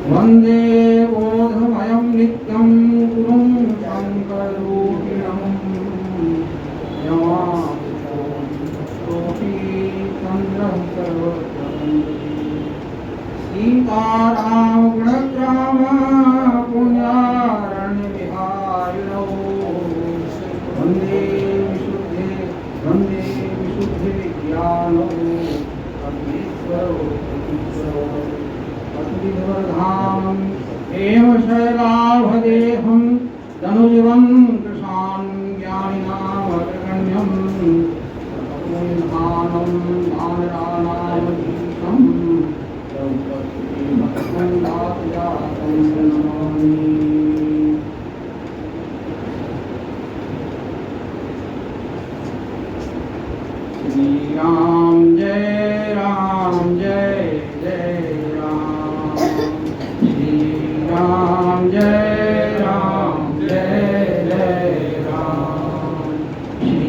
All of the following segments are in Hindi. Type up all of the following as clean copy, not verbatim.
वंदे बोधमयं नित्यं गुरुं शंकरूपिणं यमाकोटि चन्द्रं सर्वत्रं सीताराम गुणग्राम पुण्यारण्य विहारिणौ वंदे विशुद्धि विज्ञानौ धाम एव शैलाभदेहं धनुजवं कृशान् ज्ञानिनामग्रगण्यं धानं दानरानामधीशं भक्तमन्दातजातं नमामि। श्री राम जय जय राम, श्री राम जय राम, श्री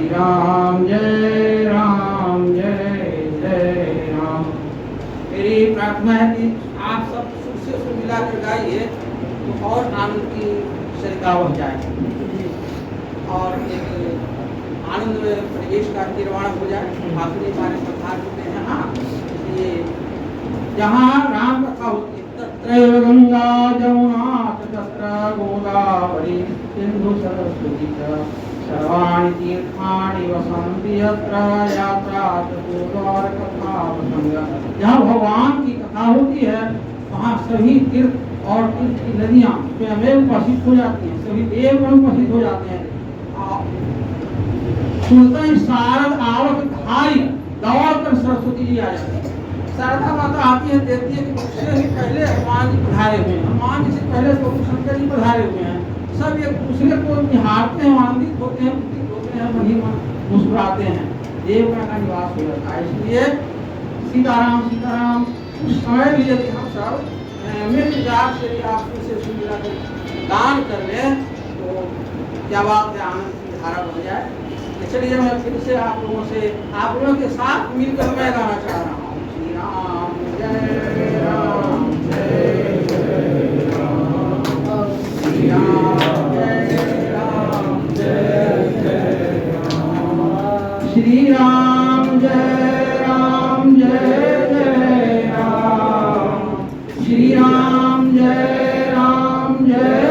राम जय राम जय राम। मेरी प्रार्थना है कि आप सब सुर से सुर मिलाकर गाइए तो और आनंद की सरिता बह जाएगी और एक आनंद में परिवेश का निर्माण हो जाए। ठाकुर हमारे पधार होते हैं। हाँ, इसलिए जहाँ राम कथा होती है तत्रैव गंगा जमुना तत्र गोदावरी सिंधु सरस्वती च सर्वाणि तीर्थानि वसन्ति यत्र यात्रा चतुर्द्वार कथा प्रसंग। जहाँ भगवान की कथा होती है वहाँ सभी तीर्थ और तीर्थ की नदियाँ स्वयं उपस्थित हो जाती हैं, सभी देवगण उपस्थित हो जाते हैं। सुनते ही शारद आवक धारी दौड़ कर सरस्वती जी आ जाती है। शारदा माता आती है, देखती है कि उससे ही पहले हनुमान जी पधारे हुए हैं, हनुमान जी से पहले प्रभु शंकर जी पधारे हुए हैं। सब एक दूसरे को निहारते हैं, आनंदित होते हैं, पुलकित होते हैं, मन ही मन मुस्कुराते हैं। देवगण का निवास हो जाता है। इसलिए सीताराम सीताराम उस समय भी यदि हम सब मिल जात से आप से सुनिला दान कर लें तो क्या बात है, आनंद की धारा बन जाए। चलिए मैं फिर से आप लोगों के साथ मिलकर मैं गाना चाह रहा हूँ। श्री राम जय राम जय राम, श्री राम जय राम जय राम, श्री राम जय राम जय राम, श्री राम जय राम जय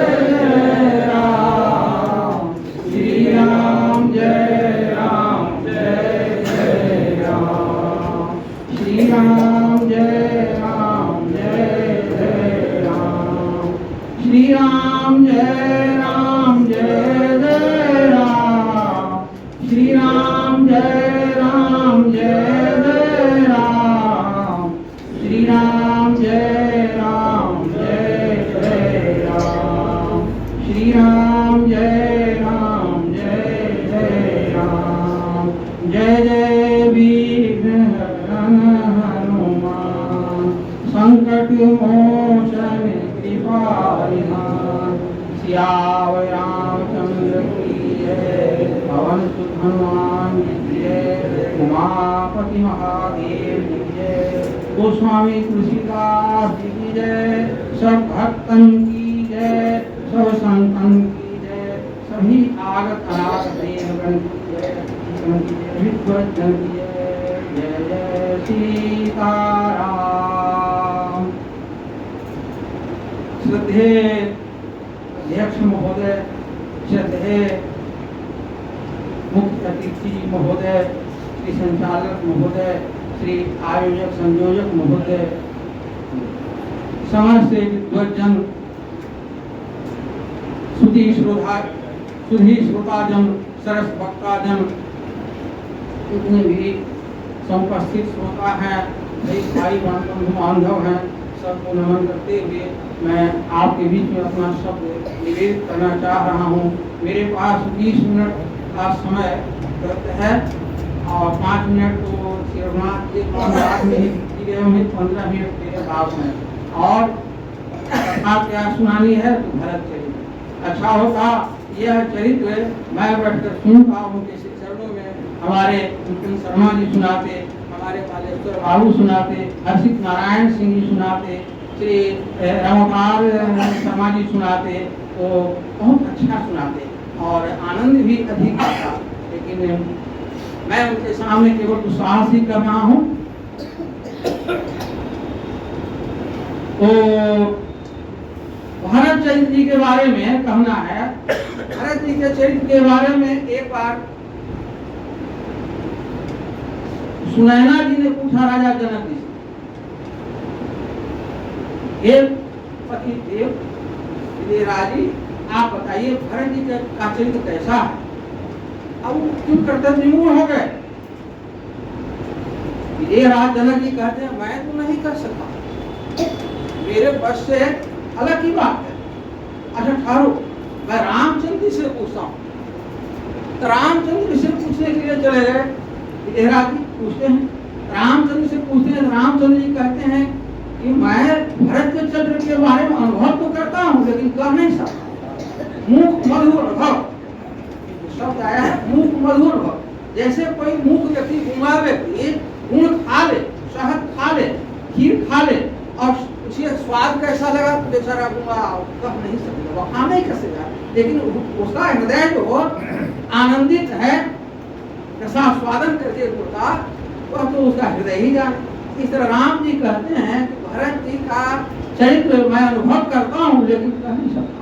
राम, श्री राम जय श्री राम जय राम जय राम, श्री राम जय राम जय राम, श्री राम जय राम जय राम, श्री राम जय राम जय राम, श्री राम जय राम जय राम। जय जय वीर हनुमान संकट मोचन कृपानिधान, सियावर रामचंद्र की जय, पवन सुत हनुमान की जय, उमापति महादेव की जय, गोस्वामी तुलसीदास जी की जय, सब भक्तन की जय, सब संतन की जय, सभी आगत अनागत देवगण की जय, विद्वज्जन की जय। जय जय सीताराम। श्रद्धे अध्यक्ष महोदय, श्रद्धे मुख्य अतिथि महोदय, श्री संचालक महोदय, श्री आयोजक संयोजक महोदय, समस्त विद्वज्जन सुधी श्रोताजन सरस भक्ताजन जितने भी समुपस्थित श्रोता हैं, भाई बंधु बांधव हैं, सबको नमन करते हुए मैं आपके बीच में अपना शब्द निवेदित करना चाह रहा हूँ। मेरे पास 20 मिनट का समय है और 5 मिनट तो शिवनाथ के में ही दिए हुए 15 मिनट मेरे पास हैं और कथा क्या सुनानी है तो भरत चरित्र। अच्छा होता यह चरित्र मैं बैठकर सुनता उनके चरणों में। हमारे मुकुंद शर्मा जी सुनाते, हमारे बालेश्वर बाबू सुनाते, हर्षित नारायण सिंह जी सुनाते, श्री रमकार शर्मा जी सुनाते, तो बहुत अच्छा सुनाते और आनंद भी अधिक आता। लेकिन मैं उनके सामने केवल दुस्साहस ही कर रहा हूँ। तो भरत चरित्र जी के बारे में कहना है। भरत जी के चरित्र के बारे में एक बार सुनैना जी ने पूछा राजा जनक जी से, पति देव राजी आप बताइए भरत जी का चरित्र कैसा है। अब क्यों कर्तव्य विमूढ़ हो गए। राज जनक जी कहते हैं मैं तो नहीं कर सकता, मेरे बस से अलग ही बात है। अच्छा ठहरो, मैं रामचंद्र जी से पूछता हूँ। तो रामचंद्र जी से पूछने के लिए चले गए। विदेहराज जी पूछते हैं, रामचंद्र से पूछते हैं। रामचंद्र जी कहते हैं कि मैं भरत के चरित्र के बारे में अनुभव तो करता हूँ लेकिन कह नहीं सकता। मूक मधुर अनुभव शब्द आया है, मूक मधुर अनुभव। जैसे कोई मूक व्यक्ति गुंगा व्यक्ति गुड़ खा ले, शहद खा ले, खीर खा ले और उसे स्वाद कैसा लगा तो बेचारा गुंगा कह नहीं सकेगा, वो खा नहीं कर सकेगा। लेकिन उसका हृदय जो आनंदित है कैसा स्वादन करके होता वह तो उसका हृदय ही जाने। इस तरह राम जी कहते हैं कि भरत जी का चरित्र मैं अनुभव करता हूँ लेकिन कह नहीं सकता।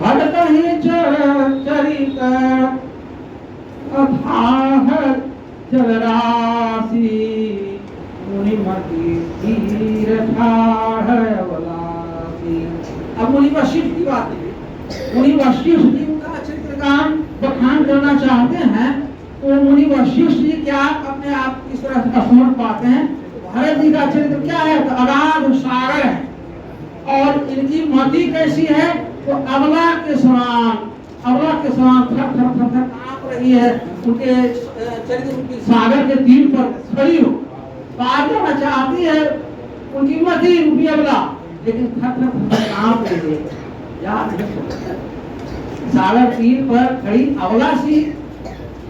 भरत ही चरित अथाह जलराशि मुनिमति धीर ठाढ़ अवलासी। अब मुनि वशिष्ठ की बात है। मुनि वशिष्ठ जी का चरित्र का बखान करना चाहते हैं तो मुनि वशिष्ठ जी क्या अपने आप इस तरह से स्मरण पाते हैं। भरत जी का चरित्र क्या है तो अगाध सागर है और इनकी मति कैसी है तो अबला के समान थर थर थर थर कांप रही है। उनके चरित्र उनकी सागर के तीर पर खड़ी हो पार करना चाहती है उनकी मति रूपी अबला, लेकिन थर थर थर कांप रही है, जा नहीं सकती। सागर तीर पर खड़ी अबला सी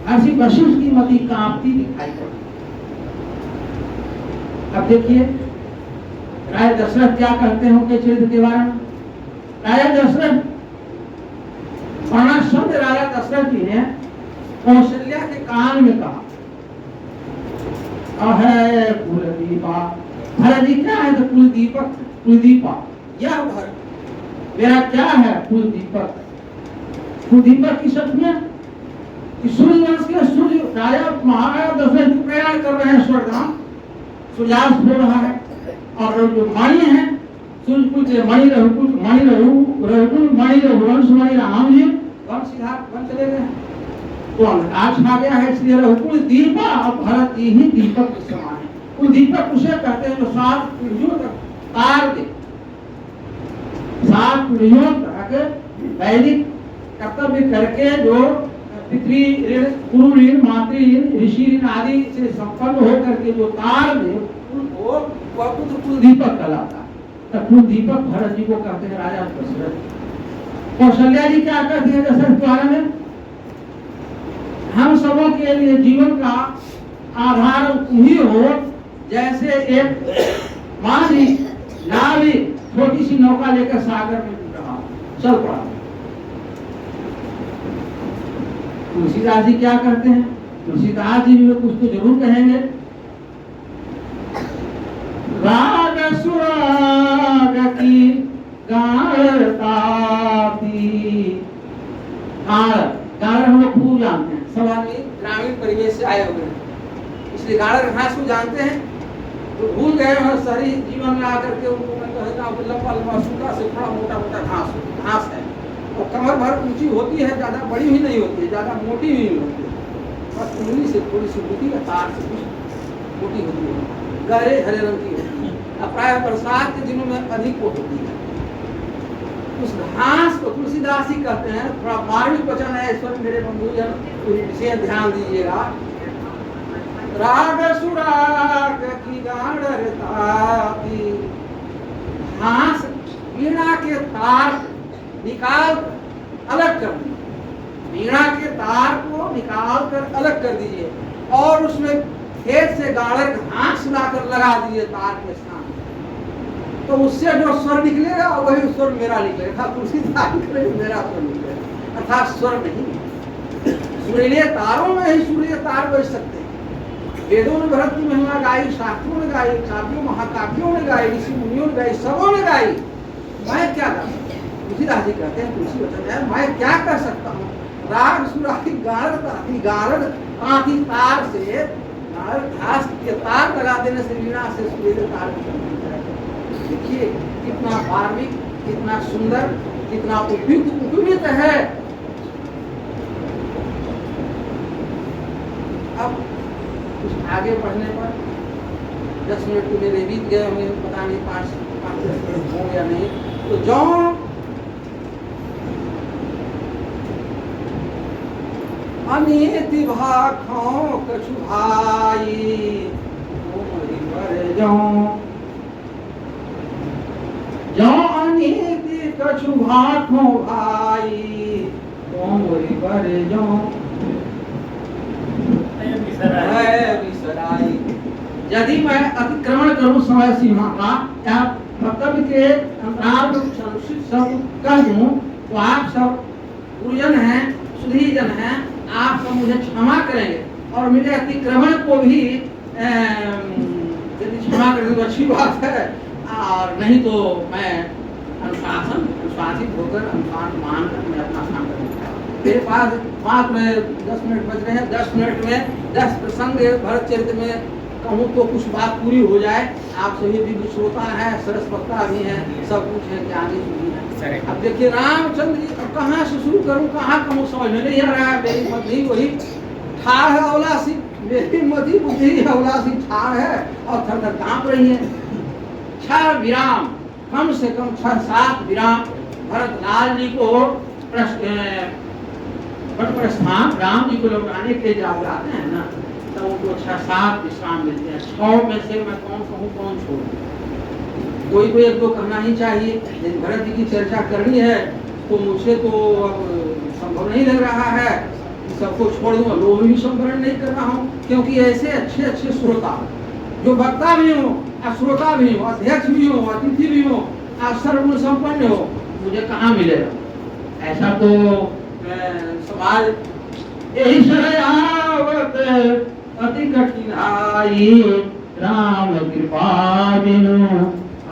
ऐसी वशिष्ठ की मति कांपती दिखाई पड़ती। अब देखिए राजा दशरथ क्या कहते हैं उनके चरित्र के बारे में। राजा दशरथ वर्णाश्रम राजा दशरथ जी ने कौशल्या के कान में कहा, अहे कुलदीपा। भरत जी क्या है तो कुलदीपक, कुलदीपा यह भरत मेरा क्या है कुलदीपक। कुलदीपक की शब्द में सूर्य वंश के सूर्य राजा महाराजा दशरथ प्रयाण कर रहे हैं स्वर्गधाम, सूर्यास्त हो रहा है और जो मणि है सूर्यकुल के मणि रघुकुल मणि रघुवंश मणि राम जी वन सिद्धार्थ वन चले गए तो अंधकार छा गया है। इसलिए रघुकुल दीपा और भरत जी ही दीपक के समान है। कुल दीपक उसे कहते हैं जो 7 पीढ़ियों तक तार दे, 7 पीढ़ियों तक वैदिक कर्तव्य करके जो पितृ ऋण गुरु ऋण मातृ ऋण ऋषि ऋण आदि से संपन्न होकर के जो तार दे उनको वह पुत्र कुल दीपक कहलाता है। तो कुल दीपक भरत जी को कहते हैं राजा दशरथ। कौशल्या जी क्या कहती है दशरथ के बारे में, हम सबों के लिए जीवन का आधार ही हो जैसे एक माली नावी छोटी सी नौका लेकर सागर में डूब रहा चल पड़ा। तुलसीदास जी क्या कहते हैं, तुलसीदास जी भी कुछ तो जरूर कहेंगे। राग सुराग की गाढ़ता गाढ़ हम लोग खूब जानते हैं, सब आदमी ग्रामीण परिवेश से आए हुए हैं। इसलिए गाड़र घास को जानते हैं, तो भूल गए हैं शहरी जीवन में आकर के उनको मैं कहता हूँ लंबा लंबा सूखा से थोड़ा मोटा मोटा घास है, और कमर भर ऊंची होती है, ज़्यादा बड़ी भी नहीं होती है, ज़्यादा मोटी भी नहीं होती है, बस उंगली से थोड़ी सी मोटी है, तार से कुछ मोटी होती है, गहरे हरे रंग की होती है, अब प्रायः बरसात के दिनों में अधिक वो होती है। उस घास को तुलसीदास ही कहते हैं, थोड़ा मार्मिक वचन है, इस पर मेरे बंधुजन विशेष ध्यान दीजिएगा। राग सुराग की गाढ़रता घास वीणा के तार निकाल अलग कर दीजिए, वीणा के तार को निकाल कर अलग कर दीजिए और उसमें खेत से गाढ़र घास लाकर लगा दीजिए तार के साथ, तो उससे जो स्वर निकलेगा वही स्वर मेरा निकलेगा, तुलसीदास मेरा स्वर निकलेगा, अर्थात स्वर नहीं, सुरीले तारों में ही सुरीले तार बज सकते हैं। वेदों ने भरत की महिमा गाई, शास्त्रों ने गाई, काव्यों महाकाव्यों ने गाई, ऋषि मुनियों ने गाई, सबों ने गाई, मैं क्या कर सकता हूँ? तुलसीदास जी कहते हैं, तुलसी वचन है, मैं क्या कर सकता हूँ? राग सुरागी गारद आंधी तार से घास के तार लगा देने से वीणा से सुरीले तार देखिए कितना धार्मिक, कितना सुंदर, कितना उपयुक्त है। अब कुछ आगे बढ़ने पर 10 मिनट तो मेरे बीत गए होंगे, पता नहीं 5-10 मिनट हो या नहीं, तो जो अनिति भाखों कछु भाई उमरी पर जो अनिति कछु भाखों भाई उमरी पर जो यदि मैं अतिक्रमण करूं समय सीमा का या कर्तव्य के अंतराल में कुछ अनुचित शब्द कह दूं, तो आप सब गुरुजन हैं, सुधीजन हैं, आप सब मुझे क्षमा करेंगे और मेरे अतिक्रमण को भी यदि क्षमा कर दें तो अच्छी बात है, और नहीं तो मैं अनुशासित होकर अनुशासन मानकर मैं अपना काम करूँगा। मेरे पास मात्र 10 मिनट बच रहे हैं, 10 मिनट में 10 प्रसंग भरत चरित्र में कहूँ तो कुछ बात पूरी हो जाए। आप सभी भी श्रोता है, सरस वक्ता भी हैं, सब कुछ है, ज्ञानी भी है। अब देखिए रामचंद्र जी, अब कहाँ से शुरू करूँ, कहाँ कहूँ, समझ में नहीं आ रहा है। मेरी मति वही ठार है, अवलासी, मेरी मति बुद्धि अवलासी ठार है और थर थर कांप रही है। 6 विराम, कम से कम 6-7 विराम भरत लाल जी को स्थान राम जी को लौटाने के लिए जब आते हैं ना, तो उनको 6-7 विश्राम मिलते हैं। 6 में से मैं कौन कहूँ कौन छोड़ूं, कोई कोई एक दो कहना ही चाहिए। यदि भरत जी की चर्चा करनी है तो मुझे तो अब संभव नहीं लग रहा है कि सबको छोड़ दूँ, लोग भी संभरण नहीं कर रहा हूँ, क्योंकि ऐसे अच्छे अच्छे श्रोता जो वक्ता भी हो, श्रोता भी हो, अध्यक्ष भी हो, अतिथि भी हो, सर्वगुण संपन्न हो, मुझे कहाँ मिलेगा? ऐसा तो समाज यही शरणावत अति कठिन आई, राम कृपा बिनु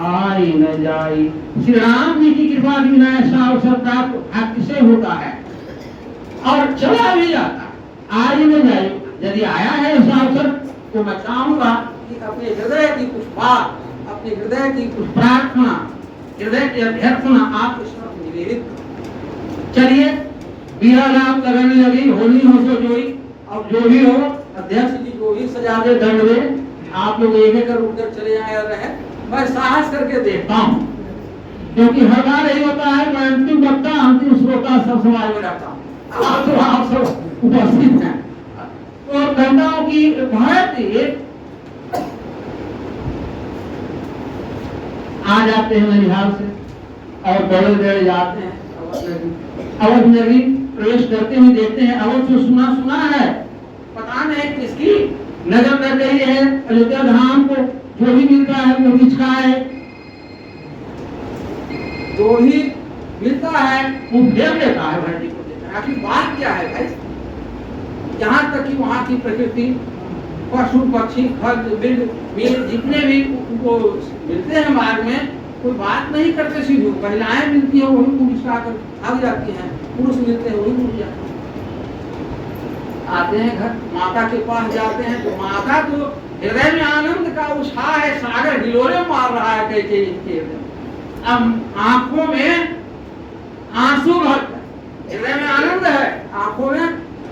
आई न जाई। श्री राम जी की कृपा बिना ऐसा अवसर प्राप्त किसे होता है और चला भी जाता, आई न जाई। यदि आया है ऐसा अवसर तो मैं चाहूंगा कि अपने हृदय की कुछ बात, अपने हृदय की कुछ प्रार्थना, हृदय की अभ्यर्थना आप इस वक्त निवेदित करो। चलिए बीरा राम लगने लगी, होली हो सो जोई। अब जो भी हो, अध्यक्ष जी जो भी सजा दे दंड दे, आप लोग एक एक कर उधर चले आए रहे। मैं साहस करके देखता हूँ, क्योंकि हर बार यही होता है, मैं अंतिम वक्ता अंतिम श्रोता सब समाज में रहता हूँ। आप सब उपस्थित हैं तो गंगाओं की भारत आ जाते हैं ननिहाल से और दौड़े दौड़े जाते हैं अवध नगरी प्रवेश करते ही देखते हैं अवध जो सुना है, पता नहीं किसकी नजर लग गई है। अयोध्या धाम को जो भी मिलता है वो बिछा है, जो ही मिलता है वो फेर लेता है, भरत जी को देता है। आखिर बात क्या है भाई? यहाँ तक कि वहाँ की प्रकृति, पशु पक्षी खग बिरद जितने भी उनको मिलते हैं मार्ग में, कोई बात नहीं करते, सीधे महिलाएं मिलती हैं वही मुँह बिछा कर भाग जाती हैं, पुरुष मिलते हैं वही मुड़ जाते हैं। आते हैं घर, माता के पास जाते हैं तो माता तो हृदय में आनंद का उत्साह है, सागर हिलोरे मार रहा है कैकेयी के हृदय। अब आंखों में आंसू भर, हृदय में आनंद है, आंखों में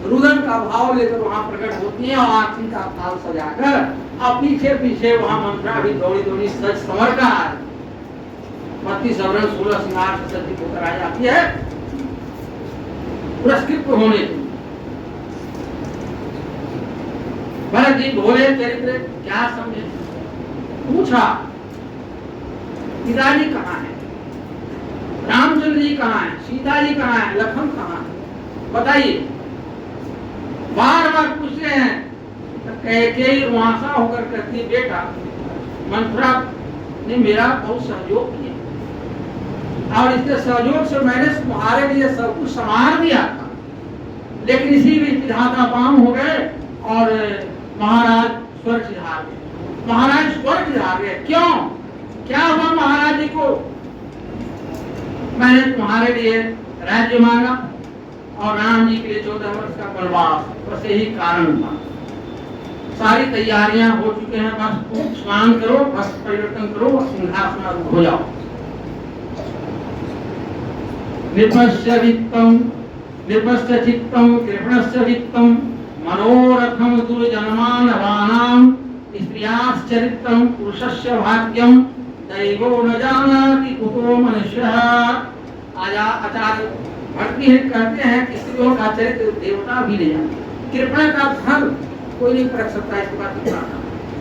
रुदन का भाव लेकर वहां प्रकट होती है और आंखी का ताल सजाकर अब पीछे पीछे वहां मंत्रा भी दौड़ी दौड़ी सच समर का 32 अवरण 16 श्रृंगार से सज्जित होकर आ जाती है पुरस्कृत होने के। भरत जी भोले चरित्र क्या समझे, पूछा पिताजी कहाँ है, रामचंद्र जी कहाँ है, सीता जी कहाँ है, लखन कहाँ है, बताइए। बार बार पूछ रहे हैं। कैकेयी रुआंसा होकर कहती है बेटा मंत्रा ने मेरा बहुत सहयोग किया और इसके सहयोग से मैंने तुम्हारे लिए सब कुछ संभाल दिया था, लेकिन इसी बीच विधाता पाम हो गए और महाराज स्वर्ग सिधार गए। महाराज स्वर्ग सिधार गए, क्यों, क्या हुआ महाराज जी को? मैंने तुम्हारे लिए राज्य मांगा और राम जी के लिए 14 वर्ष का वनवास, बस यही कारण था। सारी तैयारियां हो चुके हैं, बस स्नान करो, बस परिवर्तन करो और सिंहासनारूढ़ हो जाओ। निर्पश्य वित्तम निर्पश्य चित्तम कृपणस्य वित्तम मनोरथम दुर्जन्मानवानां स्त्रियाश्चरित्रम पुरुषस्य भाग्यम दैवो न जानाति कुतो मनुष्यः। आचार्य भट्टी कहते हैं कि स्त्रियों का चरित्र देवता भी नहीं जानते, कृपण का धन कोई नहीं परख सकता, इसके बाद कितना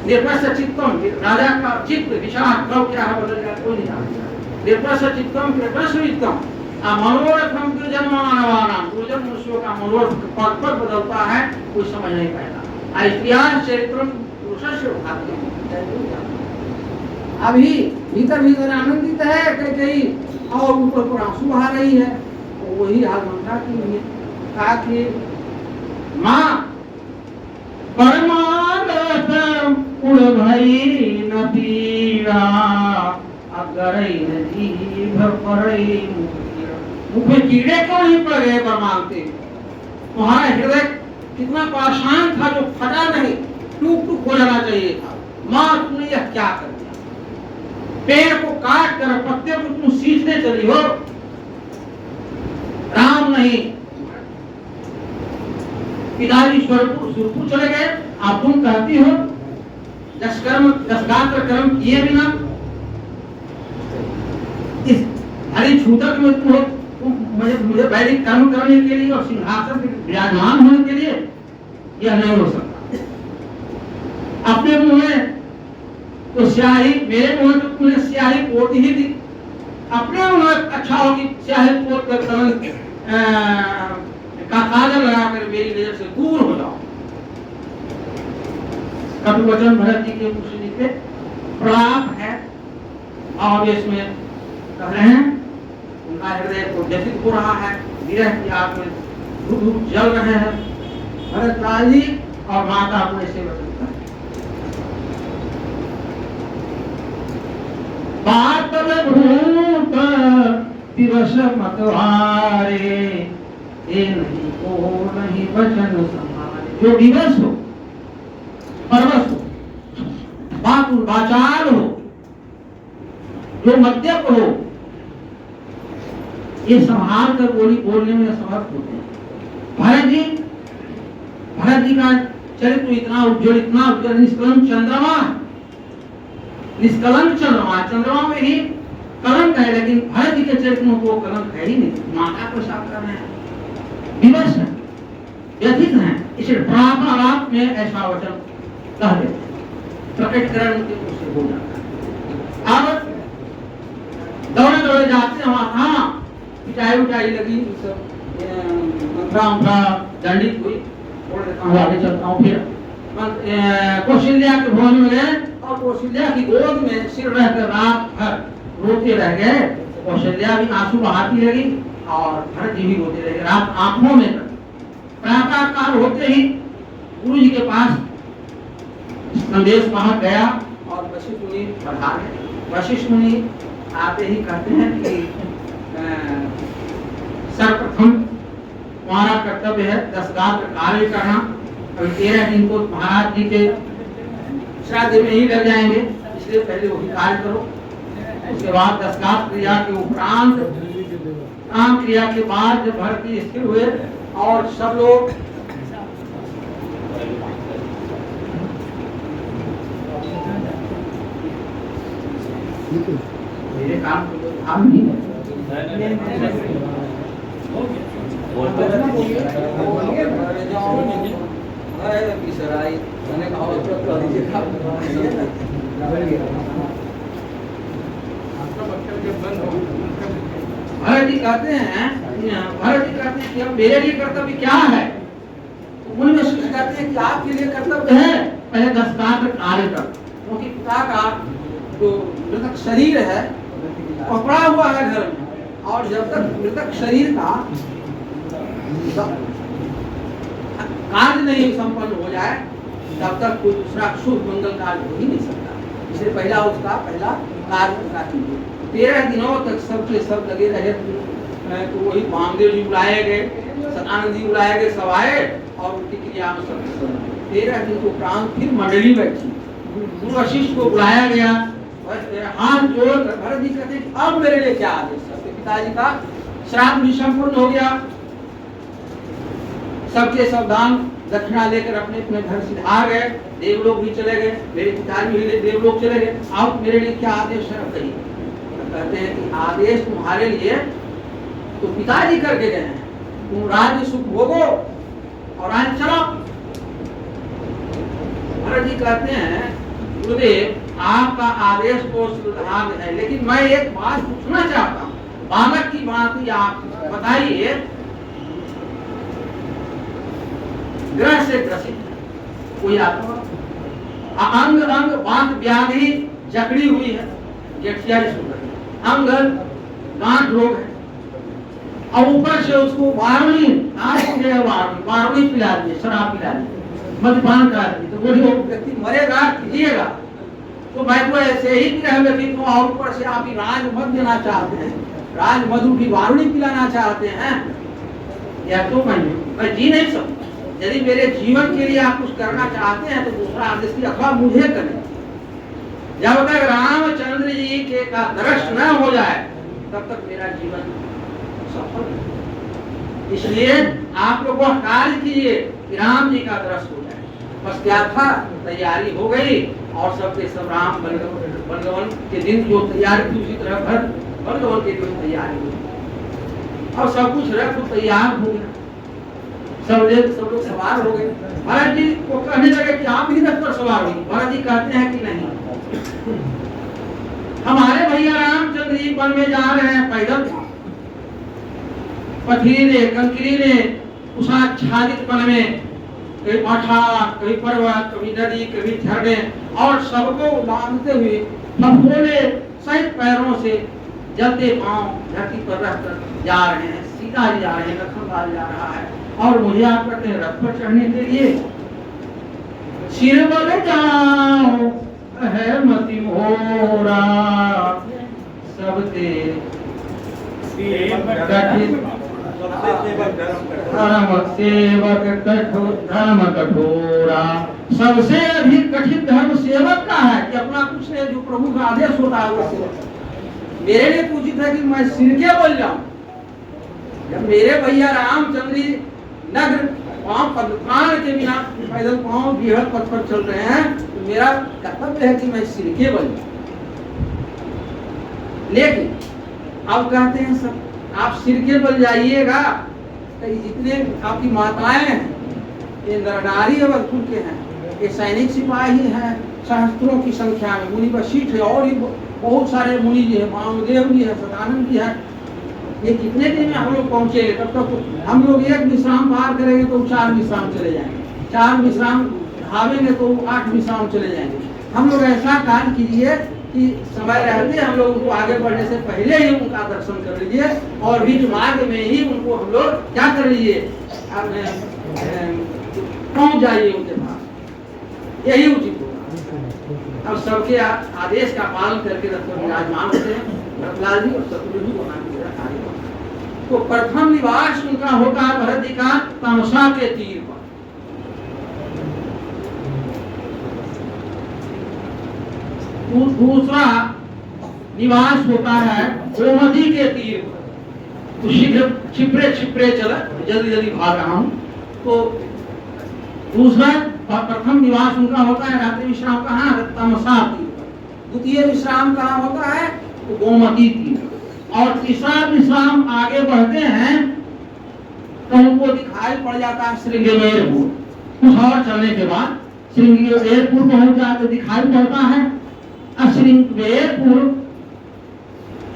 निर्पश्य चित्तम, राजा का चित्त विशाल कब क्या है बदल जाए कोई नहीं जानता। निर्पश्य चित्तम कृपणस्य वित्तम मनोरथम दुर्जन्मानवानां, दुर्जन मनुष्यों का मनोरथ पद पर बदलता है, कोई समझ नहीं पाएगा। स्त्रियाः चरित्रम पुरुषस्य भाग्यम। अभी भीतर भीतर आनंदित है कैकेयी और ऊपर पर आंसू बहा रही है, तो वही हाल मंत्रा की कहा कि माँ परमागत उड़ भई न पीड़ा अगरई न जीभ परई मुख में कीड़े क्यों नहीं पड़ गए परमागते। तुम्हारा हृदय कितना पाषाण था जो फटा नहीं, टूक टूक हो जाना चाहिए था। माँ तुमने यह क्या कर दिया, पेड़ को काट कर पत्ते को तुम सींचने चली हो, राम नहीं पिताजी सुरपुर चले गए, आप तुम कहती हो 10 गात्र कर्म किए बिना इस हरी छूतक में तुम मुझे वैदिक कर्म करने के लिए और सिंहासन पे विराजमान होने के लिए यह नहीं हो सकता। अपने मुंह में तो स्याही, मेरे मुंह में तो तुमने स्याही पोत ही दी, अपने मुंह में अच्छा होगी स्याही पोत कर का काजल लगाकर मेरी नजर से दूर हो जाओ। कटु वचन भरत जी के मुख से निकले, प्रलाप है और इसमें कह रहे हैं उनका हृदय को व्यथित हो रहा है, विरह की आग में धूप धूप जल रहे हैं। भरत लाल जी और माता अपने से वचन बात भूत दिवस मतवारे ये नहीं को नहीं वचन संभाले। जो विवश हो, परवश हो, बात वाचाल हो, जो मद्यप हो, ये संभाल कर बोलने में असमर्थ होते हैं। भरत जी का चरित्र इतना उज्जवल निष्कलंक चंद्रमा, निष्कलंक चंद्रमा में ही कलंक है, लेकिन भरत जी के चरित्र में वो कलंक है ही नहीं। माता को साफ कर रहे हैं, विवश है, व्यथित है, इसे प्राप में ऐसा वचन कह देते, प्रकटीकरण उनके मुख से हो जाता है। अब दौड़े दौड़े जाते हैं वहां, हाँ पिटाई उठाई लगी, मंत्रा दंडित हुई, छोड़ देता हूँ आगे चलता हूँ। फिर कौशल्या के भवन में गए और कौशल्या की गोद में सिर रहकर रात भर रोते रह गए। कौशल्या भी आंसू बहाती लगी और भरत जी भी रोते रहे, रात आंखों में प्रातःकाल होते ही गुरु जी के पास संदेश पहुंच गया और वशिष्ठ मुनि पधारे। वशिष्ठ मुनि आते ही कहते हैं कि सर्वप्रथम तुम्हारा कर्तव्य है 10 गात्र कार्य करना। और 13 दिन को महाराज जी के श्राद्ध में ही लग जाएंगे, इसलिए पहले वही कार्य करो। उसके बाद 10 गात्र क्रिया के उपरांत काम क्रिया के बाद जब भरत जी स्थिर हुए और सब लोग मेरे काम नहीं है। भरत जी कहते हैं कि अब मेरे लिए कर्तव्य क्या है। मुनि वशिष्ठ कहते हैं कि आपके लिए कर्तव्य है पहले 10 गात्र कार्य कर, क्योंकि पिता का जो मृतक शरीर है पकड़ा हुआ है घर में, और जब तक मृतक शरीर का कार्य नहीं संपन्न हो जाए तब तक कोई दूसरा शुभ मंगल कार्य हो ही नहीं सकता। इसलिए उसका पहला कार्य पूरा कीजिए। 13 दिनों तक सबके सब लगे रहे, तो वही वामदेव जी बुलाए गए, सदानंद जी बुलाए गए, सब आए और उनकी क्रिया में सब 13 दिन के उपरांत फिर मंडली बैठी, गुरु वशिष्ठ को बुलाया गया। हाथ जोड़ भरत जी कहते हैं अब मेरे लिए क्या आदेश है। पिताजी का श्राद्ध भी संपूर्ण हो गया, सबके सब दान दक्षिणा लेकर अपने अपने घर से आ गए, देवलोक भी चले गए, मेरे पिताजी भी देवलोक चले गए। अब मेरे लिए क्या आदेश है कहिए। कहते हैं कि आदेश तुम्हारे लिए तो पिताजी करके गए हैं, तुम राज्य सुख भोगो और आज चलो। भरत जी कहते हैं गुरुदेव आपका आदेश तो श्रद्धार्थ है, लेकिन मैं एक बात पूछना चाहता हूँ, बालक की बात ही आप बताइए। ग्रह से ग्रसित कोई आत्मा अंग अंग बांध व्याधि जकड़ी हुई है, जेठिया अंग गांठ रोग है, और ऊपर से उसको वारुणी पिला दिए, शराब पिला दी, मद्यपान करा दी, तो वो व्यक्ति मरेगा जिएगा। तो मैं तो ऐसे ही ग्रह व्यक्ति को और ऊपर से आप राज मत देना चाहते हैं, राज मधु की वारुणी पिलाना चाहते हैं, या तो मैं जी नहीं सकता। यदि मेरे जीवन के लिए आप कुछ करना चाहते हैं तो दूसरा आदेश की अथवा मुझे करें। जब तक रामचंद्र जी के का दर्शन न हो जाए तब तक मेरा जीवन सफल नहीं। इसलिए आप लोग वह कार्य कीजिए कि राम जी का दर्शन हो जाए। बस क्या था, तैयारी हो गई और सबके सब राम बलगवन के दिन जो तैयारी थी उसी तरह भरत बलगवन के दिन तैयारी हुई और सब कुछ रथ तैयार हो गया, सब लोग सवार हो गए। भरत जी को कहने लगे कि आप ही रथ पर सवार हुई। भरत जी कहते हैं कि नहीं, हमारे भैया रामचंद्र जी वन में जा रहे हैं पैदल, पथरीले कंकरीले उषाच्छादित वन में, कभी पठार, कभी पर्वत, कभी नदी, कभी झरने, और सबको लांघते हुए फफोले सहित पैरों से जलते पांव धरती पर रहकर जा रहे हैं, सीधा जा रहे हैं, लखनऊ जा रहा है। और मुझे आप कहते हैं रथ पर चढ़ने के लिए, सिर बल जाओ है मति मोरा, सबसे धर्म कठोरा, सबसे अधिक कठिन धर्म सेवक का है कि अपना कुछ नहीं, जो प्रभु का आदेश होता है वो सेवक। मेरे लिए पूछित है कि मैं सिर के बोल जाऊं। जब मेरे भैया रामचंद्र जी नगर पांव प्राण के बिना पैदल पांव बिहड़ पथ पर चल रहे हैं, तो मेरा कर्तव्य है कि मैं सिर के बोल जाऊं। लेकिन अब कहते हैं सब आप सिर के बल जाइएगा, तो जितने आपकी माताएं हैं ये नरनारी अवधपुर के हैं, ये सैनिक सिपाही हैं सहस्त्रों की संख्या में, मुनि वशिष्ठ है और बहुत सारे मुनि जी है, वामदेव जी है, सदानंद जी है। ये कितने दिन में हम लोग पहुंचेंगे? तब तक हम लोग एक विश्राम पार करेंगे तो 4 विश्राम चले जाएंगे, 4 विश्राम भावेंगे तो 8 विश्राम चले जाएंगे। हम लोग ऐसा कार्य कीजिए कि समय रहते हम लोग उनको आगे बढ़ने से पहले ही उनका दर्शन कर लीजिए और बीच मार्ग में ही उनको हम लोग क्या कर लीजिए, पहुंच जाइए उनके पास, यही उचित होगा। अब सबके आदेश का पालन करके रथ पर विराजमान होते हैं भरतलाल जी और शत्रुघ्न जी वहां की कार्य। तो प्रथम निवास उनका होता है भरत जी का तमसा के तीर पर। दूसरा निवास होता है गोमती के तीर पर। तो शीघ्र छिपरे छिपरे चला, जल्दी जल्दी भाग रहा हूं। तो दूसरा प्रथम निवास उनका होता है रात्रि विश्राम कहाँ, तमसा तीर पर। द्वितीय विश्राम कहाँ होता है, तो गोमती तीर। और तीसरा विश्राम आगे बढ़ते हैं तो उनको दिखाई पड़ जाता है श्रृंगेरपुर। कुछ और चलने के बाद श्रृंगेरपुर पहुंच जाते दिखाई पड़ता है। श्रृंगेरपुर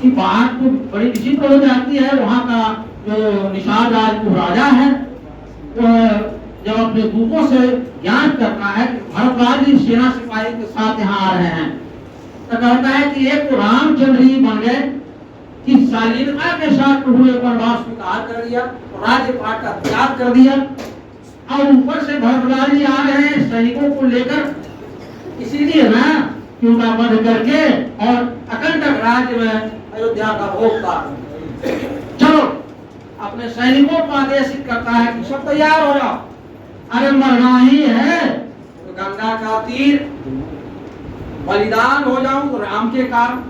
की बात तो बड़ी विचित्र हो जाती है। वहां का जो निषाद राजा है जब अपने दूतों से ज्ञान करता है कि भरद्वाज जी सेना सिपाही के साथ यहाँ आ रहे हैं, तो कहता है कि एक तो रामचंद्र जी बन गए कि शालीनता के साथ प्रभु ने वनवास स्वीकार कर लिया, राज्य पाठ का त्याग कर दिया, और ऊपर से भरद्वाज जी आ रहे हैं सैनिकों को लेकर, इसीलिए ना कि उनका वध करके और अकंटक राज्य में अयोध्या का भोग का चलो अपने सैनिकों को आदेशित करता है कि सब तैयार हो जाओ, अरे मरना ही है तो गंगा का तीर बलिदान हो जाऊं तो राम के कारण,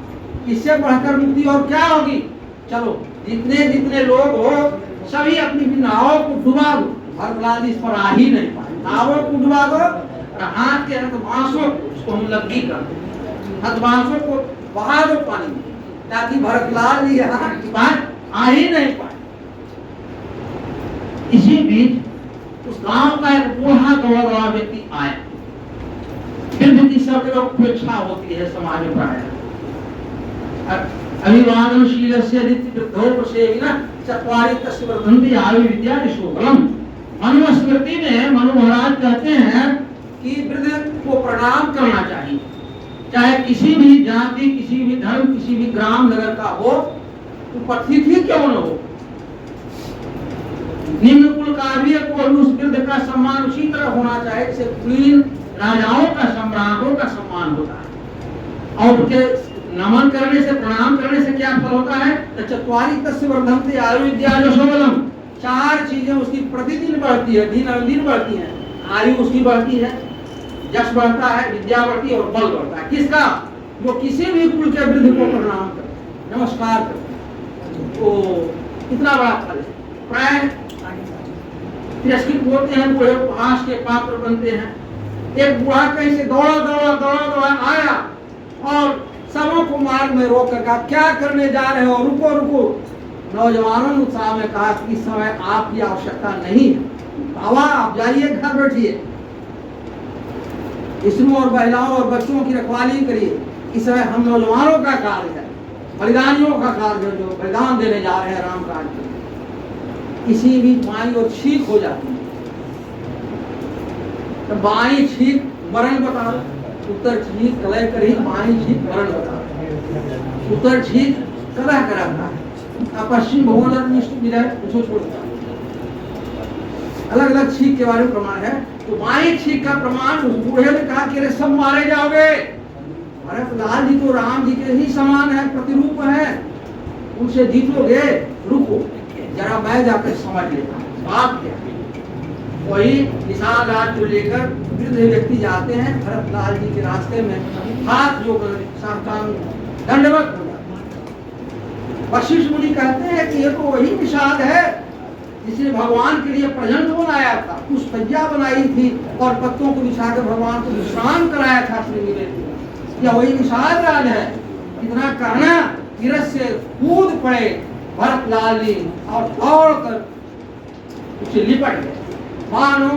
इससे बढ़कर मुक्ति और क्या होगी। चलो जितने जितने लोग हो सभी अपनी नावों को डुबा दो। भरतलाल इस पर आ ही नहीं पाए, नावों को डुबा दो, हाथ के हथबांसों उसको हम लग्गी कर दो, हथबांसों को बहा दो पानी में, ताकि भरतलाल जी यहाँ की बात आ ही नहीं पाए। इसी बीच उस गांव का एक बूढ़ा दौड़ा व्यक्ति आया। फिर भी सब जगह उपेक्षा होती है समाज में प्राय। अभिवादनशीलस्य वृद्धोपसेविनः चत्वारि तस्य वर्धन्ते आयु विद्या यशोबलम्। मनुस्मृति में मनु महाराज कहते हैं कि वृद्ध को प्रणाम करना चाहिए, चाहे किसी भी जाति, किसी भी धर्म, किसी भी ग्राम नगर का हो, तो पतिथि क्यों न हो। निम्न कुल का भी उस वृद्ध का सम्मान उसी तरह होना चाहिए जैसे कुलीन राजाओं का, सम्राटों का सम्मान होता है। और उनके नमन करने से, प्रणाम करने से क्या फल होता है, तो चत्वारि तस्य वर्धन्ते आयु विद्या यशोबलम्। चार चीजें उसकी प्रतिदिन बढ़ती है, दिन दिन बढ़ती है। आयु उसकी बढ़ती है, यश बढ़ता है, विद्या बढ़ती है और बल बढ़ता है। किसका, जो किसी भी कुल के वृद्ध को प्रणाम करे, नमस्कार करे, तो कितना बड़ा फल है। प्राय तिरस्कृत होते हैं, बूढ़े उपहास के पात्र बनते हैं। एक बूढ़ा कहीं से दौड़ा दौड़ा दौड़ा दौड़ा आया और सबों को मार्ग में रोक कर कहा, क्या करने जा रहे हो, रुको रुको। नौजवानों ने उत्साह में कहा कि इस समय आपकी आवश्यकता नहीं है, बाबा आप जाइए, घर बैठिए, स्त्रियों और महिलाओं और बच्चों की रखवाली करिए। इस समय हम नौजवानों का कार्य है, बलिदानियों का कार्य है, जो बलिदान देने जा रहे हैं राम कार्य के। किसी भी बाई और छींक हो जाती है, तो बाई छींक मरण बता, उत्तर छींक कलय करी, बाई छींक मरण बता। उत्तर छींक कलह कराता है, पश्चिम भुवन विलय उसको छोड़ता है। अलग अलग छींक के बारे में प्रमाण है। तो बाई छींक का प्रमाण उस बूढ़े ने कहा कि अरे सब मारे जाओगे, भरतलाल जी तो राम जी के ही समान है, प्रतिरूप है, उनसे जीतोगे, रुको जरा मैं जाकर समझ लेता हूँ बात क्या। वही निषाद राज को लेकर वृद्ध व्यक्ति जाते हैं भरतलाल जी के रास्ते में, हाथ जोड़कर साष्टांग दंडवत हो जाते हैं। वशिष्ठ मुनि कहते हैं कि ये तो वही निषाद है जिसने भगवान के लिए प्रजंड बनाया था, पुष्पज्जा बनाई थी और पत्तों को बिछाकर भगवान को विश्राम कराया था श्रृंगी में। यह वही निषाद राज है। इतना कहना गिरज से कूद पड़े भरतलाल जी और दौड़कर उसे लिपट गए, मानो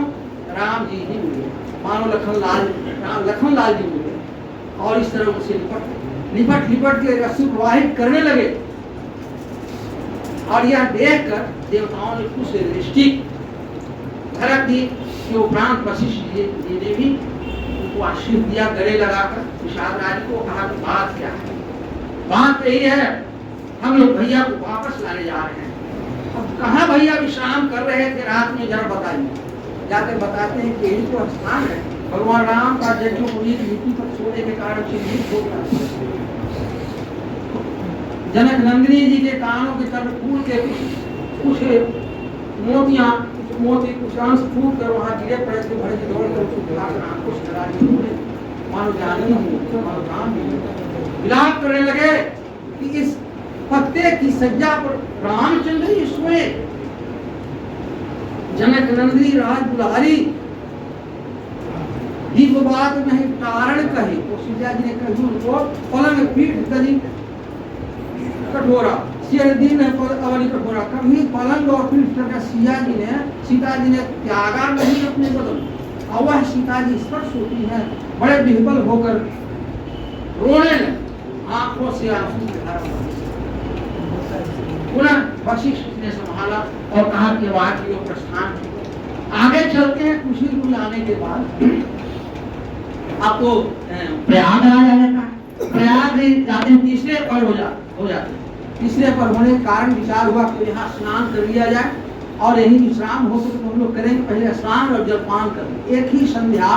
राम जी ही मिले, मानो लखनलाल जी मिले। और इस तरह उसे लिपट लिपट के रस्सी प्रवाहित करने लगे। और यह देखकर देवताओं ने कुछ दृष्टि भरत जी के उपरांत वशिष्ठ जी ने भी उनको आशीर्वाद दिया, गले लगाकर निषाद राज को कहा कि बात क्या है। बात यही है, हम लोग भैया को वापस लाने जा रहे हैं। अब कहाँ भैया विश्राम कर रहे थे रात में, जरा बताइए। जाकर बताते हैं कि यही तो स्थान है, भगवान राम का जज्जों को एक मिट्टी पर सोने के कारण चिन्हित होता। जनक नंदिनी जी के कानों के कर्णफूल के कुछ मोतियां, कुछ मोती कुछ अंश फूट कर वहां गिरे पड़े थे, भरे दौड़ कर उसको उठाकर आंखों से करा दिए, मानो जान ही नहीं, मानो जान नहीं। विलाप करने लगे कि इस पत्ते की सज्जा पर रामचंद्र ही सोए। जनक नंदी राज दुलारी दीप बात नहीं कारण कहे, तो सीता जी ने कही उनको पलंग पीठ गदी कठोरा, सिर दिन अवली कठोरा। कभी पलंग और पीठ का सीता जी ने त्यागा नहीं अपने बदन, और वह सीता जी स्पर्श होती है, बड़े विह्वल होकर रोने लगे, आंखों से आंसू की धारा। पुनः वशिष्ठ ने संभाला और कहा कि आज ये प्रस्थान आगे चलते हैं। कुछ ही दूर आने के बाद आपको प्रयाग आ जाएगा। प्रयाग जाते तीसरे पर हो जाते तीसरे पर होने के कारण विचार हुआ कि यहाँ स्नान कर लिया जाए और यही विश्राम हो सके तो हम लोग करेंगे। पहले स्नान और जलपान करेंगे। एक ही संध्या,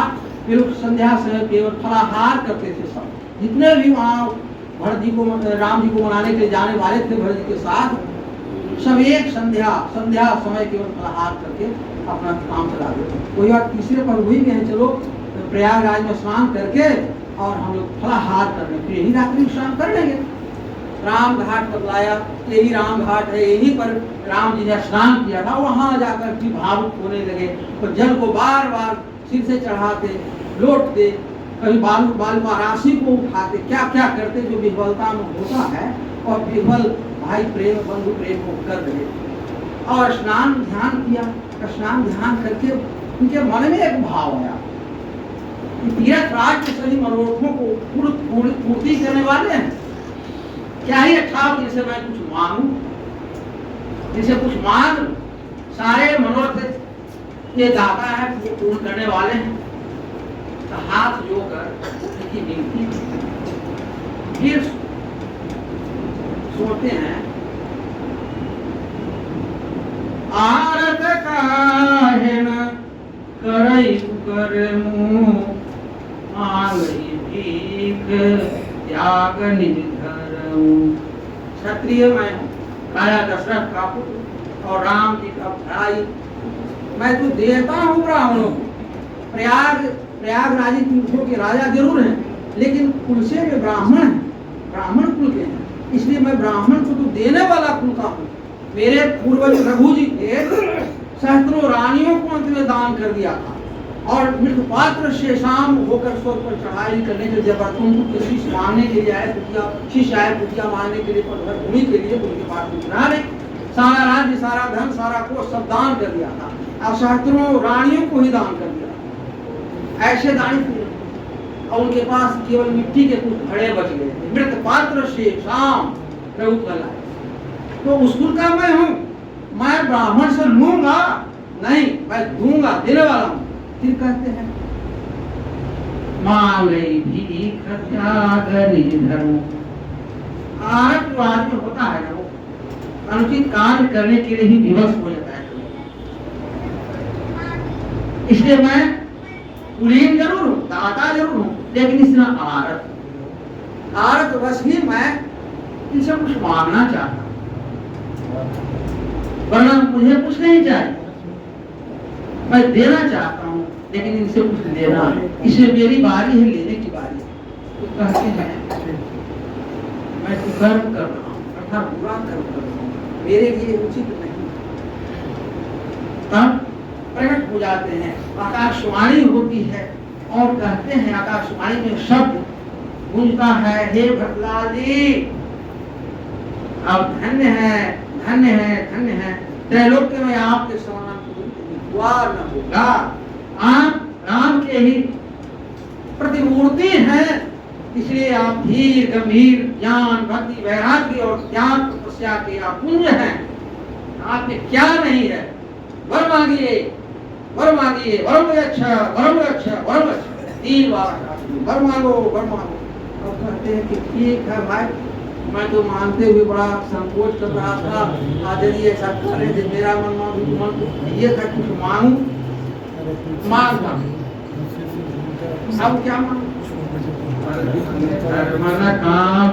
वे लोग संध्या से केवल फलाहार करते थे। सब जितने भी वहाँ भरत जी को, राम जी को मनाने के लिए जाने वाले थे भरत जी के साथ, सब एक संध्या समय केवल फलाहार करके अपना काम चला गए। कोई बात तीसरे पर हुई गए, चलो प्रयागराज में स्नान करके और हम लोग फलाहार करने, फिर यही रात्रि विश्राम कर लेंगे। राम घाट पर लाया, यही राम घाट है, यहीं पर राम जी ने स्नान किया था। वहां जाकर भी भावुक होने लगे, तो जल को बार बार सिर से चढ़ाते, लौटते, कभी बालू राशि को उठाते, क्या क्या करते जो विह्वलता में होता है। और विह्वल भाई प्रेम, बंधु प्रेम को कर रहे और स्नान ध्यान किया। स्नान ध्यान करके उनके मन में एक भाव आया कि तीर्थ राज के सभी मनोरथों को पूर्ति करने वाले हैं। क्या ही अच्छा हो जिसे मैं कुछ मांगू, जिसे कुछ मांग, सारे मनोरथ ये दाता है, वो पूर्ण करने वाले हैं। तो हाथ जोड़कर उनकी विनती, फिर सोते हैं। आरत काहे न करई कर मुँह, मांगई भीख त्याग निज धरऊं। क्षत्रिय मैं हूँ, राजा दशरथ का पुत्र और राम जी का भाई। मैं तो देता हूँ ब्राह्मणों को। प्रयागराजी तीर्थों के राजा जरूर हैं, लेकिन कुल से वे ब्राह्मण हैं, ब्राह्मण कुल के हैं। इसलिए मैं ब्राह्मण को तो देने वाला कुल का हूँ। मेरे पूर्वज रघु जी के सहस्त्रों रानियों को अंत में दान कर दिया था, और मृतपात्र शेषाम होकर स्वर्ग पर चढ़ाई करने के लिए जब उनको शीश मांगने के लिए आए, शिष्य आए कुटिया मांगने के लिए, पटभर भूमि के लिए, उनके पास कुछ ना नहीं, सारा राज्य, सारा धन, सारा को सब दान कर दिया था, और सहस्त्रों रानियों को ही दान कर दिया। ऐसे दानी थे, और उनके पास केवल मिट्टी के कुछ घड़े बच गए थे। मृतपात्र शेषाम लाए, तो उस कुल का मैं हूँ। मैं ब्राह्मण से लूंगा नहीं, मैं दूंगा, देने वाला हूँ। फिर कहते हैं मांगई भीख त्याग निज धर्म। आरत जो आदमी होता है ना, वो अनुचित कार्य करने के लिए ही विवश हो जाता है। इसलिए मैं कुलीन जरूर हूँ, दाता जरूर हूँ, लेकिन इसमें आरत बस ही मैं इनसे कुछ मांगना चाहता हूँ, वरना मुझे कुछ नहीं चाहिए। मैं देना चाहता हूँ, लेकिन इनसे कुछ लेना है। इसलिए मेरी बारी है, लेने की बारी। तो कहते हैं मैं तो कर्म कर रहा हूँ, अर्थात बुरा कर्म कर रहा हूँ, मेरे लिए उचित नहीं। तब प्रकट हो जाते हैं, आकाशवाणी होती है और कहते हैं, आकाशवाणी में शब्द गूंजता है, हे भरतलाल जी, अब धन्य है, धन्य है, धन्य है, त्रैलोक्य में आपके समान द्वार न होगा। आप राम के ही प्रतिमूर्ति हैं, इसलिए आप धीर, गंभीर, ज्ञान, भक्ति, वैराग्य और त्याग तपस्या के आप पुण्य हैं। आप में क्या नहीं है? वर मांगिए, वर मांगिए, वरम अच्छा, वरम अच्छा, वरम अच्छा, 3 बार वर मांगो, वर मांगो। और कहते हैं कि ठीक है भाई, मैं तो मानते हुए बड़ा संकोच कर रहा था, आज यदि ऐसा करे तो मेरा मन ये था कुछ मांगू, मांगता अब क्या मांगू? काम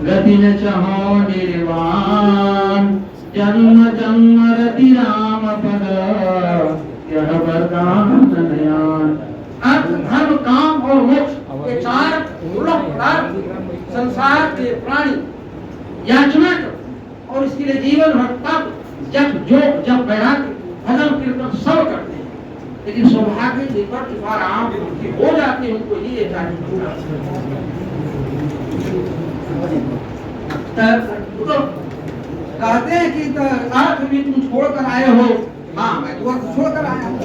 गति न चाहो निर्वाण, जन्म जन्म रति राम पद यह वरदान नयन। अर्थ धर्म काम और मोक्ष ये चार मूलक पदार्थ संसार के प्राणी याचना करते और इसके लिए जीवन भर तप जप जोग जप वैराग्य भजन कीर्तन सब करते हैं, लेकिन सौभाग्य विपट की बार आम हो जाते हैं उनको ही ये तो कहते हैं कि अर्थ भी तुम छोड़ कर आए हो। हाँ, मैं तो अर्थ छोड़ कर आया हूँ,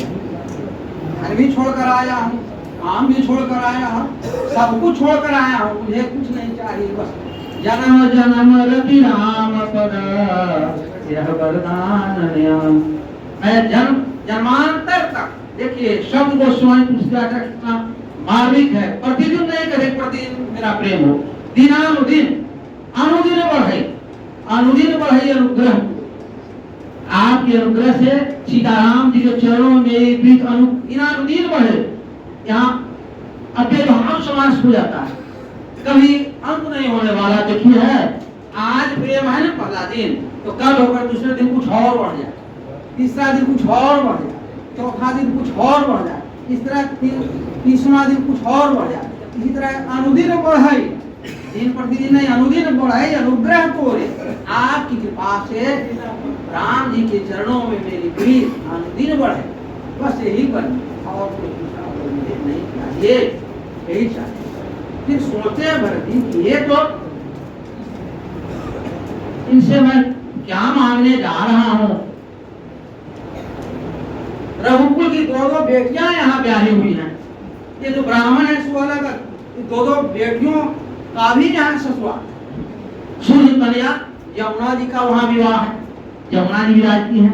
घर भी छोड़ कर आया हूँ, काम भी छोड़ कर आया हूँ, सब कुछ छोड़ कर आया हूँ, मुझे कुछ नहीं चाहिए, बस जन्म जन्म रति राम पद यह वरदान नयन। मैं जन्म जन्मांतर तक, देखिए शब्द गोस्वामी तुलसीदास कितना मार्मिक है। प्रतिदिन नहीं करे प्रतिदिन मेरा प्रेम हो, दिनानुदिन अनुदिन बढ़े, अनुदिन बढ़े अनुग्रह। आपके अनुग्रह से सीताराम जी के चरणों में प्रीत अनुदिन बढ़े। यहाँ अव्यवहार समास हो जाता है, कभी अंत नहीं होने वाला। देखिए है आज प्रेम है ना पहला दिन, तो कल होकर दूसरे दिन कुछ और बढ़ जाए, तीसरा दिन कुछ और बढ़ जाए, चौथा दिन कुछ और बढ़ जाए, इस तरह तीसरा दिन कुछ और बढ़ जाए। इसी तरह अनुदिन बढ़े, दिन प्रतिदिन नहीं अनुदिन बढ़े अनुग्रह तोरे। आपकी कृपा से राम जी के चरणों में मेरी प्रीत अनुदिन बढ़े, बस यही बने और कोई दूसरा नहीं चाहिए, यही चाहिए। फिर सोचते हैं भरत जी कि ये तो इनसे मैं क्या मांगने जा रहा हूँ। रघुकुल की दो बेटियां यहाँ ब्याही हुई हैं, ये जो ब्राह्मण है सो अलग, दो बेटियों का भी यहाँ ससुराल। सूर्य कन्या यमुना जी का वहाँ विवाह है, यमुना जी विराजती है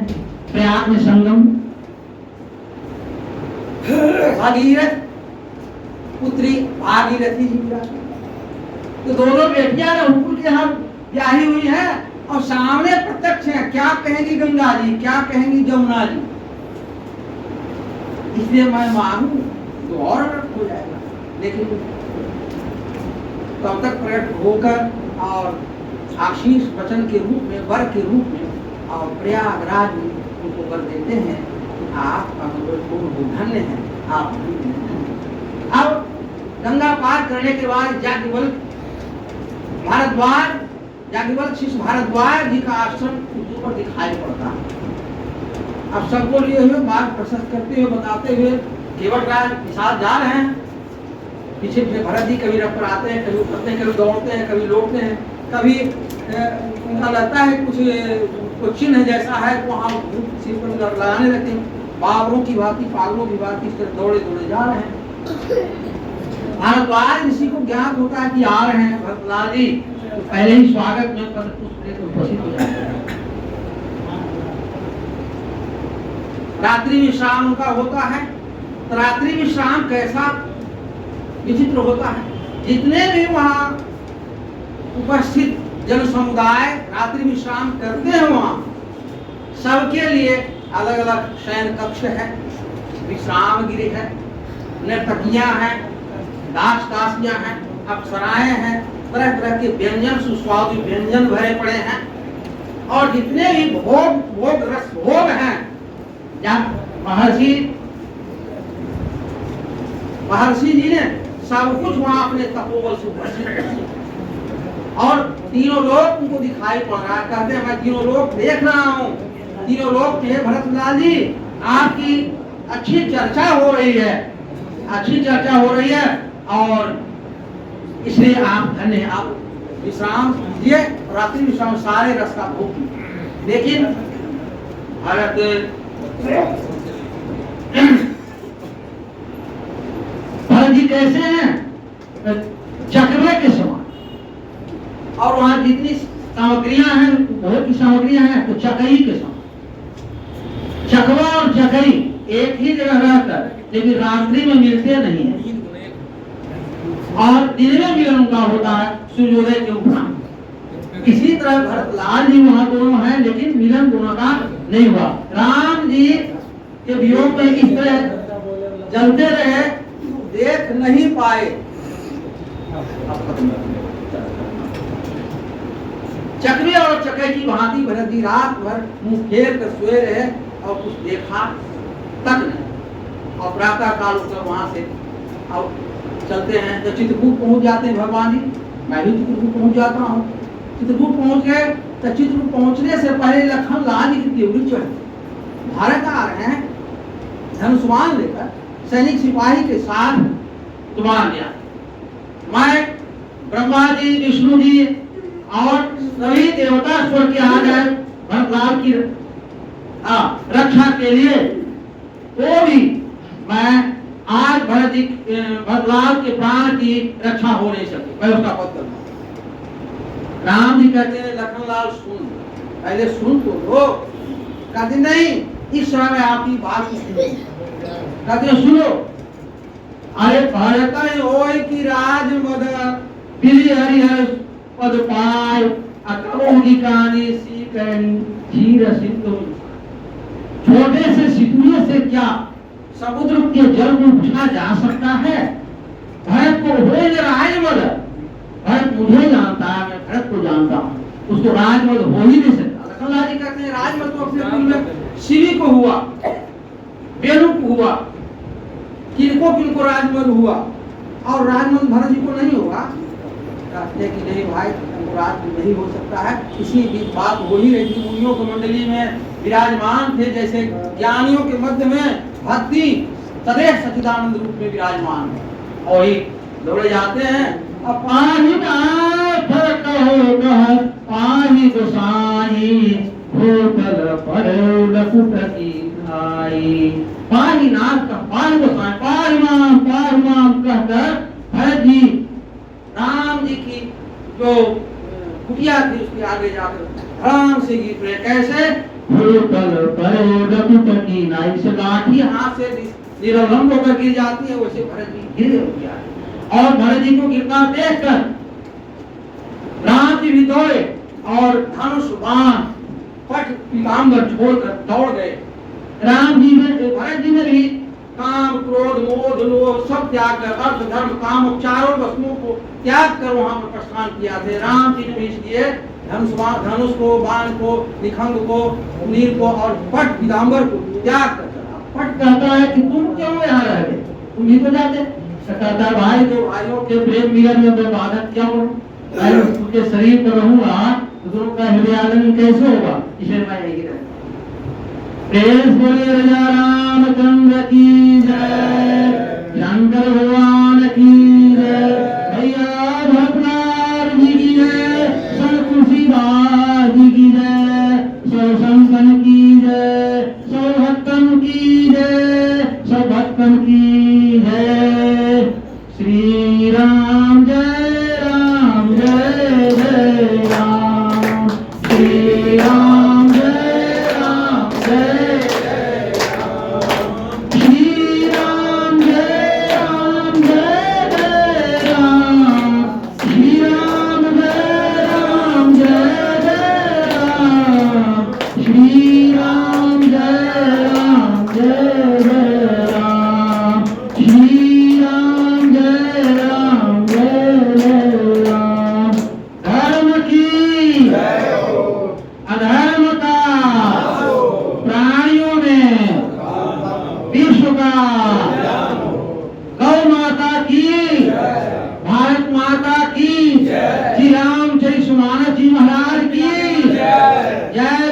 प्रयाग में संगम। भागीरथ पुत्री भागीरथी जी विराजती, तो दोनों बेटियां रघुकुल के यहाँ ब्याही हुई है और सामने प्रत्यक्ष है। क्या कहेंगी गंगा जी, क्या कहेंगी जमुना जी, इसलिए मैं मांगू तो और हो जाएगा, लेकिन तब तक प्रकट होकर और आशीष वचन के रूप में वर के रूप में और प्रयागराज में उनको वर देते हैं। आप धन्य हैं आप। अब गंगा पार करने के बाद याज्ञवल्क्य भारद्वाज याज्ञवल्क्य शिष्य भारद्वाज जी का आश्रम ऊपर दिखाई पड़ता है। अब सबको लिए हुए मार्ग प्रशस्त करते हुए बताते हुए केवटराज के साथ जा रहे हैं। पीछे पीछे भरत जी कभी रख कर आते हैं, कभी उतरते हैं, कभी दौड़ते हैं, कभी लौटते हैं, कभी उनका लगता है कुछ चिन्ह जैसा है तो वहाँ सिर पर लगाने लगते हैं। बाबरों की भांति पागलों की भांति इस तरह दौड़े दौड़े जा रहे हैं। भारद्वाज ऋषि को ज्ञात होता है कि आ रहे हैं भरतलाल जी, तो पहले ही स्वागत में उपस्थित हो जाते हैं। रात्रि विश्राम उनका होता है। तो रात्रि विश्राम कैसा विचित्र होता है, जितने भी वहाँ उपस्थित जन समुदाय रात्रि विश्राम करते हैं वहाँ सबके लिए अलग अलग शयन कक्ष है, विश्राम गृह है, नर्तकियां हैं, दास दासियां हैं, अप्सराएं हैं, तरह तरह के व्यंजन सुस्वादु व्यंजन भरे पड़े हैं और जितने भी भोग रस भोग हैं। जब महर्षि जी ने सब कुछ वहां अपने तपोबल से उपस्थित कर दिया और तीनों लोग उनको दिखाई पड़ रहा है। कहते हैं मैं तीनों लोग देख रहा हूँ, तीनों लोग थे भरतलाल जी, आपकी अच्छी चर्चा हो रही है, अच्छी चर्चा हो रही है और इसलिए आप धन्य, आप विश्राम कीजिए, रात्रि विश्राम सारे रस का भोग कीजिए। लेकिन भरत जी कैसे हैं, चक्रवे के समान, और वहां जितनी सामग्रियां हैं बहुत की सामग्रियां हैं तो चकई के समान। चकवा और चकई एक ही जगह रहकर लेकिन रात्रि में मिलते नहीं है और दिन में मिलन उनका होता है सूर्योदय के उपरांत। इसी तरह भरतलाल जी वहां दोनों हैं लेकिन मिलन दोनों का नहीं हुआ। राम जी के वियोग में इस तरह जलते रहे, देख नहीं पाए। चकवे और चके की भांति भरत जी रात भर मुंह फेर कर सोए रहे और कुछ देखा तक नहीं। और प्रातः काल उठकर वहां से अब चलते हैं तो चित्रकूट पहुंच जाते हैं भगवान जी। मैं भी चित्रकूट पहुंच जाता हूँ। चित्रकूट पहुंच गए तो चित्रकूट पहुंचने से पहले लखन लाल जी की त्योरी चढ़ भारत आ रहे हैं धनुष्मान लेकर सैनिक सिपाही के साथ तुम्हार गया। मैं ब्रह्मा जी विष्णु जी और सभी देवता स्वर्ग के आ गए भरतलाल की रक्षा के लिए। तो भी मैं आज भरतलाल के प्राण की रक्षा हो नहीं सकी, मैं उसका पद करूंगा। राम जी कहते हैं लखनलाल सुन, पहले सुन तो लो। कहते नहीं, इस समय में आपकी बात कहते सुनो। अरे भरत होय की राज मद बिली हरिहर पद पाय अकमोगी कानी सी कहनी धीर सिंधु। छोटे से सितुए से क्या समुद्र के जल में उठा जा सकता है? भरत को होय राजमद, भरत मुझे जानता है, मैं भरत को जानता हूँ, उसको राजमद हो ही नहीं सकता। लखनलाल जी कहते हैं राजमद तो अपने कुल में शिवी को हुआ, बेलू को हुआ, किनको राजमद हुआ और राजमद भरत जी को नहीं होगा। कहते हैं कि नहीं भाई, राजमद नहीं हो सकता है। इसी बीच बात हो ही रही थी। मुनियों की मंडली में विराजमान थे, जैसे ज्ञानियों के मध्य में भक्ति सदैव सच्चिदानंद रूप में विराजमान है। और ये दौड़े जाते हैं पानी पानी गोसाई भूतल पर लकुट की खाई। पानी नाथ का पानी गोसाई पार माम कहकर भरत जी राम जी की जो कुटिया थी उसके आगे जाकर आराम से गिर पड़े। कैसे? भूतल पर लकुट की नाई से लाठी हाथ से निरलंब होकर गिर जाती है, वैसे भरत जी गिर गए। और भरत जी को गिरता देखकर राम जी भी दौड़े और धनुष बाण पट पीताम्बर छोड़कर दौड़ गए। राम जी ने भरत जी ने भी काम क्रोध मोह लोभ सब त्याग कर अर्थ धर्म काम चारों वस्तुओं को त्याग कर वहां पर प्रस्थान किया थे। राम जी ने भी इसलिए धनुष को, बाण को, निखंग को, नीर को और पट पीताम्बर को त्याग कर चला। पट कहता है कि तुम क्यों यहाँ रह गए, तुम ही तो जाते। कहता भाई तो भाइयों के प्रेम मिलन में मैं बाधक क्या हूँ, मैं उसके शरीर पर रहूंगा तो दोनों का हृदय आनंद कैसे होगा, इसलिए मैं यही रहूंगा। प्रेम बोले राजा रामचंद्र की जय, शंकर भगवान की जय, भैया भगवान जी की जय, तुलसीदास जी की जय, सौ संतन की जय, सौ भक्तन की जय, सौ भक्तन की जय। श्री राम जय राम जय जय राम, श्री राम जय राम जय जय राम, श्री राम जय राम जय जय राम, श्री राम जय राम जय जय राम, श्री राम जय राम जय जय राम, श्री राम जय राम जय जय राम। धर्म की अधर्म का प्राणियों में विश्व का गौ माता की, भारत माता की, श्री राम चरित मानस जी महाराज की जय।